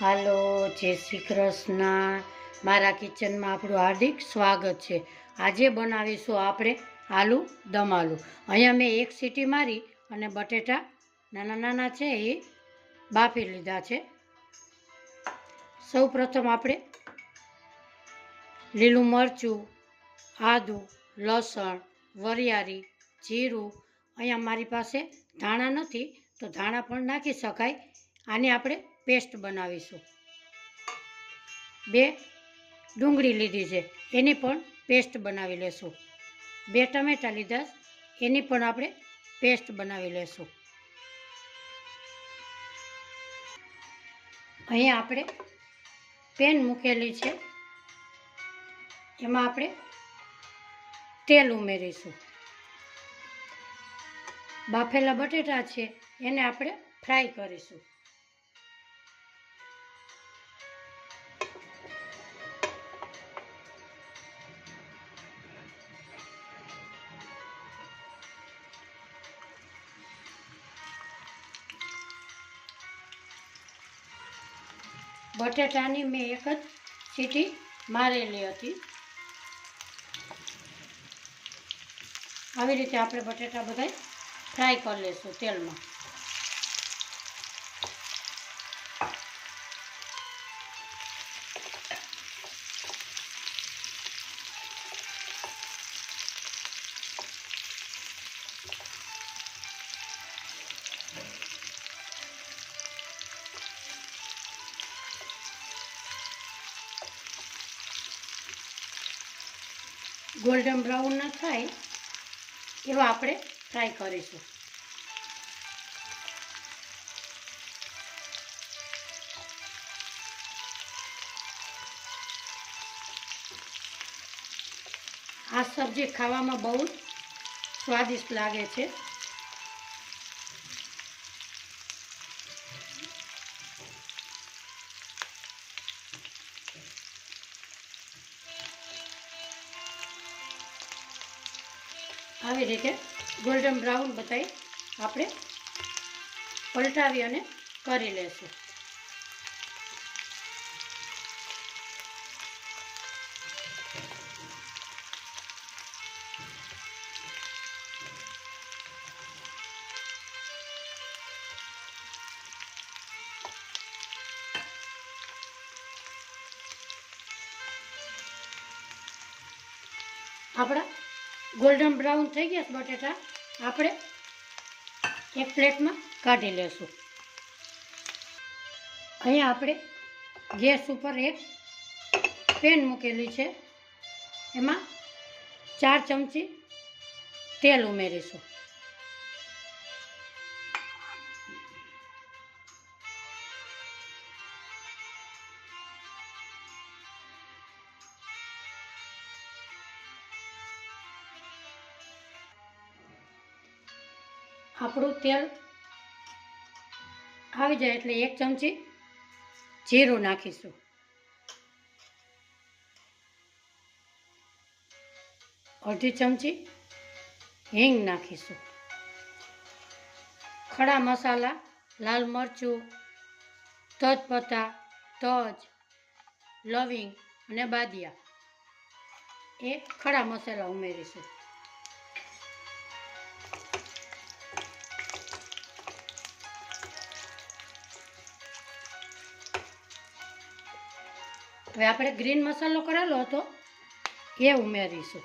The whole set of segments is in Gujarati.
હાલો, જય શ્રી કૃષ્ણ. મારા કિચનમાં આપણું હાર્દિક સ્વાગત છે. આજે બનાવીશું આપણે આલુ દમ આલુ. અહીંયા મેં એક સીટી મારી અને બટેટા નાના નાના છે એ બાફી લીધા છે. સૌ પ્રથમ આપણે લીલું મરચું, આદું, લસણ, વરિયાળી, જીરું, અહીંયા મારી પાસે ધાણા નથી તો ધાણા પણ નાખી શકાય. આની આપણે પેસ્ટ બનાવીશું. 2 ડુંગળી લીધી છે એની પણ પેસ્ટ બનાવી લેશું. 2 ટમેટાં લીધા એની પણ આપણે પેસ્ટ બનાવી લેશું. અહીંયા આપણે પેન મૂકેલી છે, એમાં આપણે તેલ ઉમેરીશું. બાફેલા બટેટા છે એને આપણે ફ્રાય કરીશું. બટેટાની મેં એક જ સીટી મારેલી હતી. આવી રીતે આપણે બટેટા બધા ફ્રાય કરી લઈશું તેલમાં. ગોલ્ડન બ્રાઉન ના થાય એવા આપણે ફ્રાય કરીશું. આ સબ્જી ખાવામાં બહુ સ્વાદિષ્ટ લાગે છે. આવી રીતે ગોલ્ડન બ્રાઉન બતાવી આપણે પલટાવી અને કરી લેશું. આપણા ગોલ્ડન બ્રાઉન થઈ ગયા બટેટા આપણે એક પ્લેટમાં કાઢી લેશું. અહીંયા આપણે ગેસ ઉપર એક પેન મૂકેલી છે, એમાં 4 ચમચી તેલ ઉમેરીશું. આપણું તેલ આવી જાય એટલે 1 ચમચી જીરું નાખીશું. અડધી ચમચી હિંગ નાખીશું. ખડા મસાલા, લાલ મરચું, તજપત્તા, તજ, લવિંગ અને બાદિયા એ ખડા મસાલા ઉમેરીશું. હવે આપણે ગ્રીન મસાલો કરેલો હતો એ ઉમેરીશું.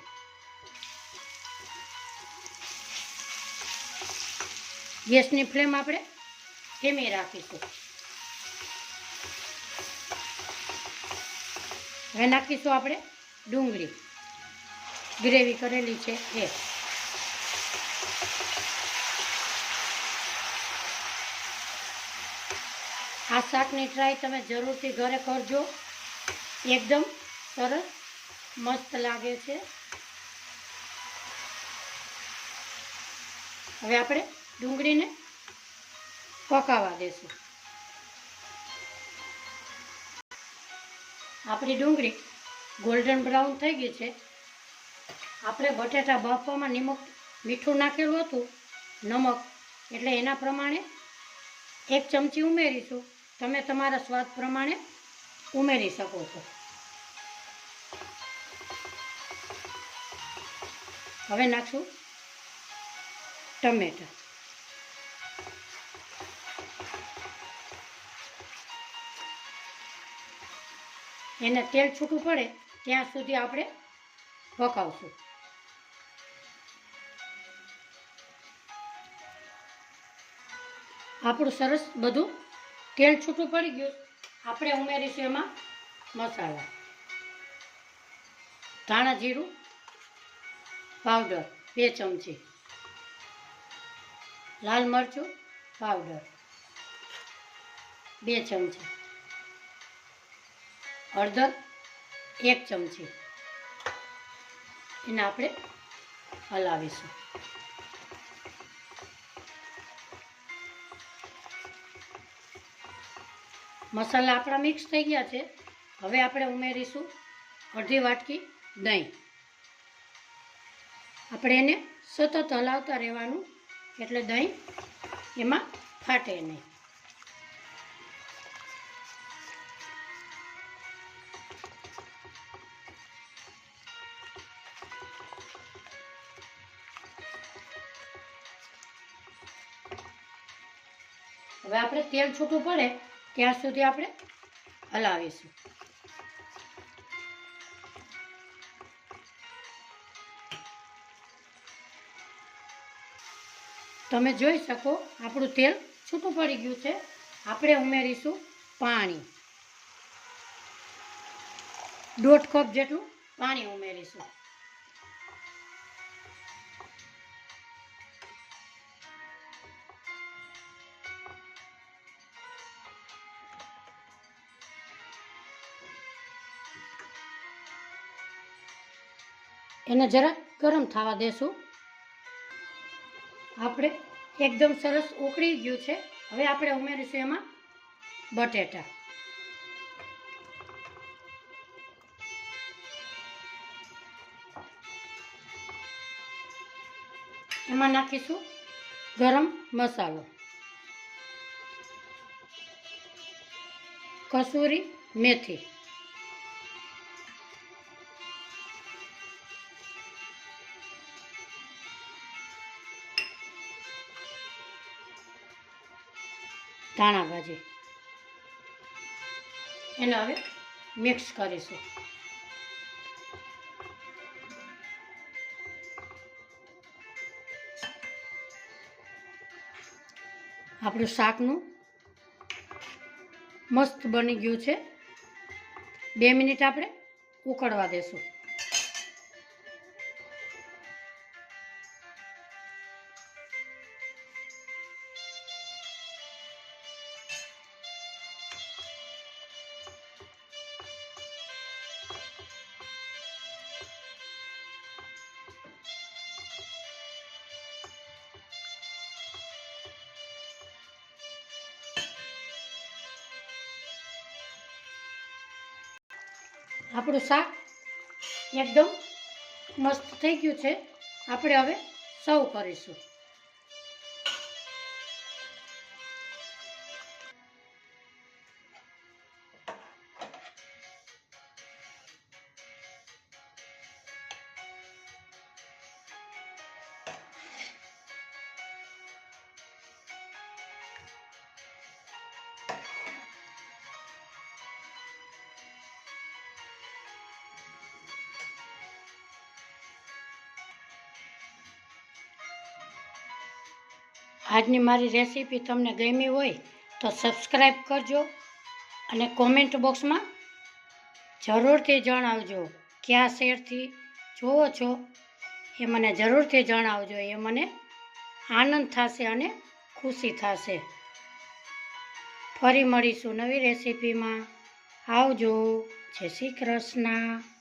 ગેસની ફ્લેમ આપણે ધીમી રાખીશું. હવે નાખીશું આપણે ડુંગળી ગ્રેવી કરેલી છે એ. આ શાકની ટ્રાય તમે જરૂરથી ઘરે કરજો, એકદમ સરસ મસ્ત લાગે છે. હવે આપણે ડુંગળીને પકાવવા દેશું. આપણી ડુંગળી ગોલ્ડન બ્રાઉન થઈ ગઈ છે. આપણે બટેટા બાફવામાં મીઠું નાખેલું હતું, નમક એટલે એના પ્રમાણે 1 ચમચી ઉમેરીશું તમે તમારા સ્વાદ પ્રમાણે ઉમેરી શકો છો. હવે નાખશું ટમેટાં. એને તેલ છૂટું પડે ત્યાં સુધી આપણે પકાવશું. આપણું સરસ બધું તેલ છૂટું પડી ગયું. આપણે ઉમેરીશું એમાં મસાલા. ધાણા જીરું પાવડર 2 ચમચી, લાલ મરચું પાવડર 2 ચમચી, હળદર 1 ચમચી. એને આપણે હલાવીશું. મસાલા આપણા મિક્સ થઈ ગયા છે. હવે આપણે ઉમેરીશું અડધી વાટકી દહીં. આપણે એને સતત હલાવતા રહેવાનું એટલે દહીં એમાં ફાટે નહીં. હવે આપણે તેલ છૂટું પડે ત્યાં સુધી આપણે હલાવીશું. તમે જોઈ શકો આપણું તેલ છૂટું પડી ગયું છે. આપણે ઉમેરીશું પાણી. 1.5 કપ જેટલું પાણી ઉમેરીશું. એને જરાક ગરમ થવા દેશું. આપણે એકદમ સરસ ઉકળી ગયું છે. હવે આપણે ઉમેરીશું એમાં બટેટા. એમાં નાખીશું ગરમ મસાલો, કસૂરી મેથી, ધાણા ભાજી. એને હવે મિક્સ કરીશું. આપણું શાકનું મસ્ત બની ગયું છે. 2 મિનિટ આપણે ઉકળવા દેશું. આપણું શાક એકદમ મસ્ત થઈ ગયું છે. આપણે હવે સર્વ કરીશું. આજની મારી રેસીપી તમને ગમી હોય તો સબસ્ક્રાઈબ કરજો અને કોમેન્ટ બોક્સમાં જરૂરથી જણાવજો કયા શહેરથી જુઓ છો એ મને જરૂરથી જણાવજો. એ મને આનંદ થશે અને ખુશી થશે. ફરી મળીશું નવી રેસીપીમાં. આવજો. જય શ્રી કૃષ્ણ.